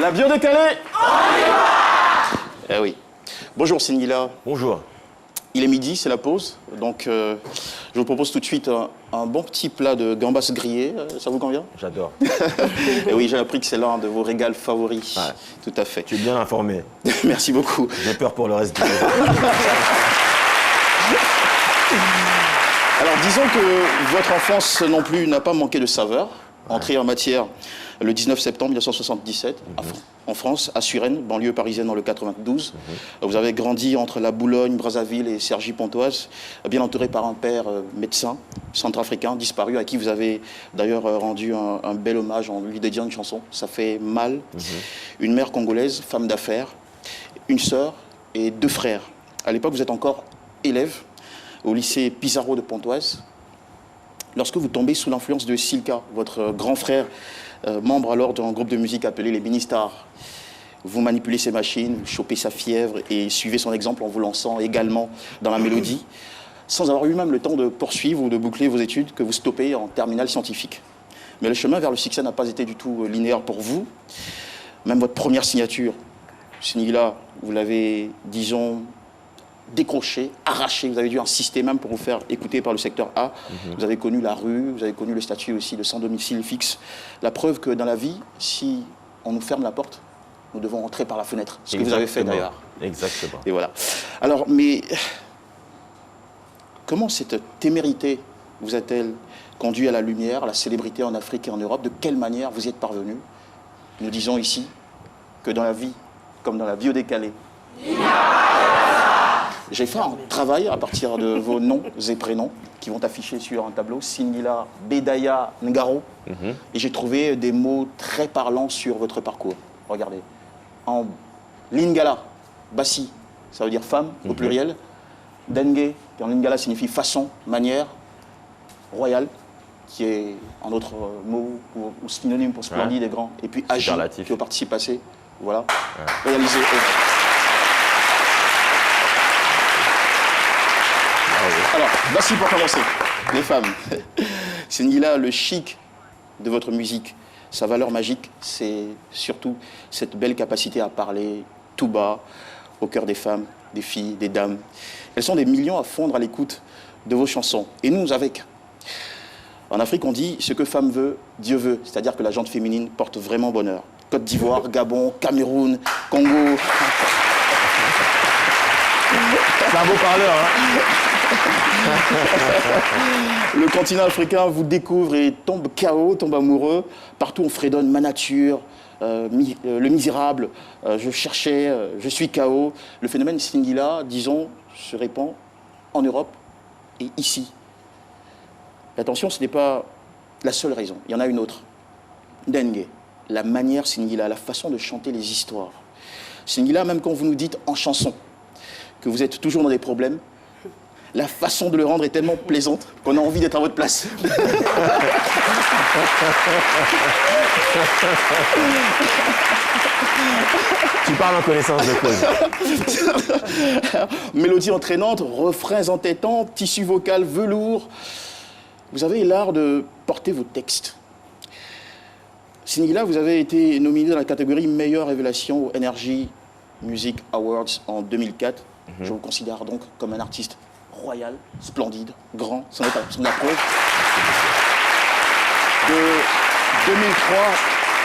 La bio décalée. Eh oui. Bonjour Singila. Bonjour. Il est midi, c'est la pause. Donc je vous propose tout de suite un bon petit plat de gambas grillées. Ça vous convient? J'adore. Et oui, j'ai appris que c'est l'un de vos régals favoris. Ouais. Tout à fait. Tu es bien informé. Merci beaucoup. J'ai peur pour le reste du jour. Alors disons que votre enfance non plus n'a pas manqué de saveur. Entrée en matière le 19 septembre 1977 en France, à Suresnes, banlieue parisienne dans le 92. Vous avez grandi entre la Boulogne, Brazzaville et Cergy-Pontoise, bien entouré par un père médecin centrafricain disparu à qui vous avez d'ailleurs rendu un bel hommage en lui dédiant une chanson. Ça fait mal. Une mère congolaise, femme d'affaires, une sœur et deux frères. À l'époque, vous êtes encore élève au lycée Pizarro de Pontoise. Lorsque vous tombez sous l'influence de Silka, votre grand frère, membre alors d'un groupe de musique appelé les Ministars, vous manipulez ses machines, vous chopez sa fièvre et suivez son exemple en vous lançant également dans la mélodie, sans avoir eu même le temps de poursuivre ou de boucler vos études que vous stoppez en terminale scientifique. Mais le chemin vers le succès n'a pas été du tout linéaire pour vous. Même votre première signature, Singila, vous l'avez, disons, décroché, arraché. Vous avez dû insister même pour vous faire écouter par le secteur A. Vous avez connu la rue, vous avez connu le statut aussi de sans domicile fixe. La preuve que dans la vie, si on nous ferme la porte, nous devons entrer par la fenêtre. Ce que vous avez fait d'ailleurs. Exactement. Et voilà. Alors, mais comment cette témérité vous a-t-elle conduit à la lumière, à la célébrité en Afrique et en Europe? De quelle manière vous y êtes parvenu? Nous disons ici que dans la vie, comme dans la bio décalée, j'ai fait un travail à partir de vos noms et prénoms qui vont afficher sur un tableau, Singila Bedaya Ngaro. Et j'ai trouvé des mots très parlants sur votre parcours. Regardez. En Lingala, Bassi, ça veut dire femme au pluriel. Dengue, qui en Lingala signifie façon, manière. Royal, qui est un autre mot ou synonyme pour splendide et grand. Et puis Agi, qui est au participe passé. Voilà. Réalisé. Alors, voici pour commencer, les femmes. Singila, le chic de votre musique, sa valeur magique, c'est surtout cette belle capacité à parler tout bas, au cœur des femmes, des filles, des dames. Elles sont des millions à fondre à l'écoute de vos chansons. Et nous avec. En Afrique, on dit ce que femme veut, Dieu veut. C'est-à-dire que la jante féminine porte vraiment bonheur. Côte d'Ivoire, Gabon, Cameroun, Congo. C'est un beau parleur, hein. Le continent africain vous découvre et tombe KO, tombe amoureux. Partout on fredonne ma nature, le misérable, je cherchais, je suis KO. Le phénomène Singila, disons, se répand en Europe et ici. Et attention, ce n'est pas la seule raison, il y en a une autre. Dengue, la manière Singila, la façon de chanter les histoires. Singila, même quand vous nous dites en chanson que vous êtes toujours dans des problèmes, la façon de le rendre est tellement plaisante qu'on a envie d'être à votre place. Tu parles en connaissance de cause. Mélodie entraînante, refrains entêtants, tissu vocal velours. Vous avez l'art de porter vos textes. Singila, vous avez été nominé dans la catégorie meilleure révélation au Energy Music Awards en 2004. Je vous considère donc comme un artiste royal, splendide, grand, c'en est la preuve. De 2003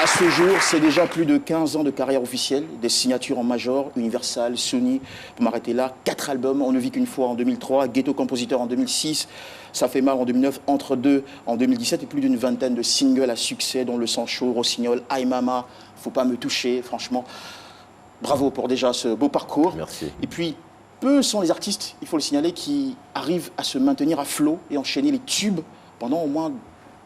à ce jour, c'est déjà plus de 15 ans de carrière officielle, des signatures en major, Universal, Sony, pour m'arrêter là, 4 albums, On ne vit qu'une fois en 2003, Ghetto Compositeur en 2006, Ça fait mal en 2009, Entre deux en 2017 et plus d'une vingtaine de singles à succès dont Le Sang Chaud, Rossignol, Aïe Mama, Faut pas me toucher, franchement. Bravo pour déjà ce beau parcours. Merci. Et puis, peu sont les artistes, il faut le signaler, qui arrivent à se maintenir à flot et enchaîner les tubes pendant au moins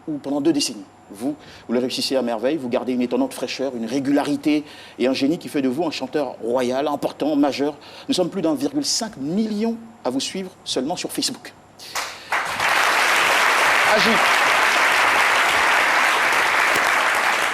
ou pendant 2 décennies. Vous le réussissez à merveille, vous gardez une étonnante fraîcheur, une régularité et un génie qui fait de vous un chanteur royal, important, majeur. Nous sommes plus d'1,5 million à vous suivre seulement sur Facebook. Agi.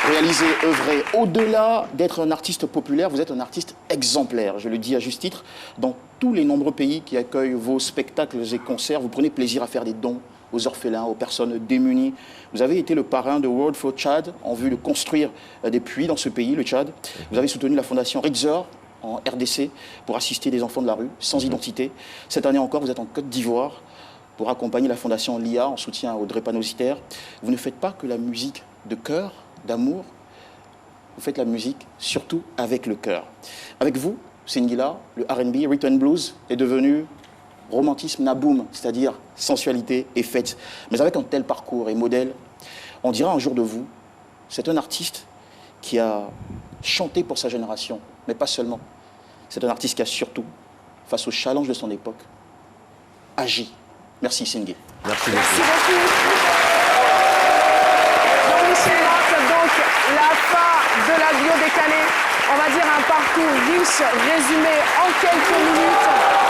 Réaliser, œuvrer. Au-delà d'être un artiste populaire, vous êtes un artiste exemplaire. Je le dis à juste titre. Dans tous les nombreux pays qui accueillent vos spectacles et concerts, vous prenez plaisir à faire des dons aux orphelins, aux personnes démunies. Vous avez été le parrain de World for Tchad en vue de construire des puits dans ce pays, le Tchad. Vous avez soutenu la fondation Rixor en RDC pour assister des enfants de la rue sans identité. Cette année encore, vous êtes en Côte d'Ivoire pour accompagner la fondation LIA en soutien aux drépanocytaires. Vous ne faites pas que la musique de cœur, d'amour, vous faites la musique surtout avec le cœur. Avec vous, Singila, le R&B, Rhythm and Blues est devenu romantisme naboum, c'est-à-dire sensualité et fête. Mais avec un tel parcours et modèle, on dira un jour de vous, c'est un artiste qui a chanté pour sa génération, mais pas seulement. C'est un artiste qui a surtout, face aux challenges de son époque, agi. Merci Singé. Merci Merci beaucoup. Jean-Michel Marc, donc la fin de la bio décalée. On va dire un parcours riche, résumé en quelques minutes.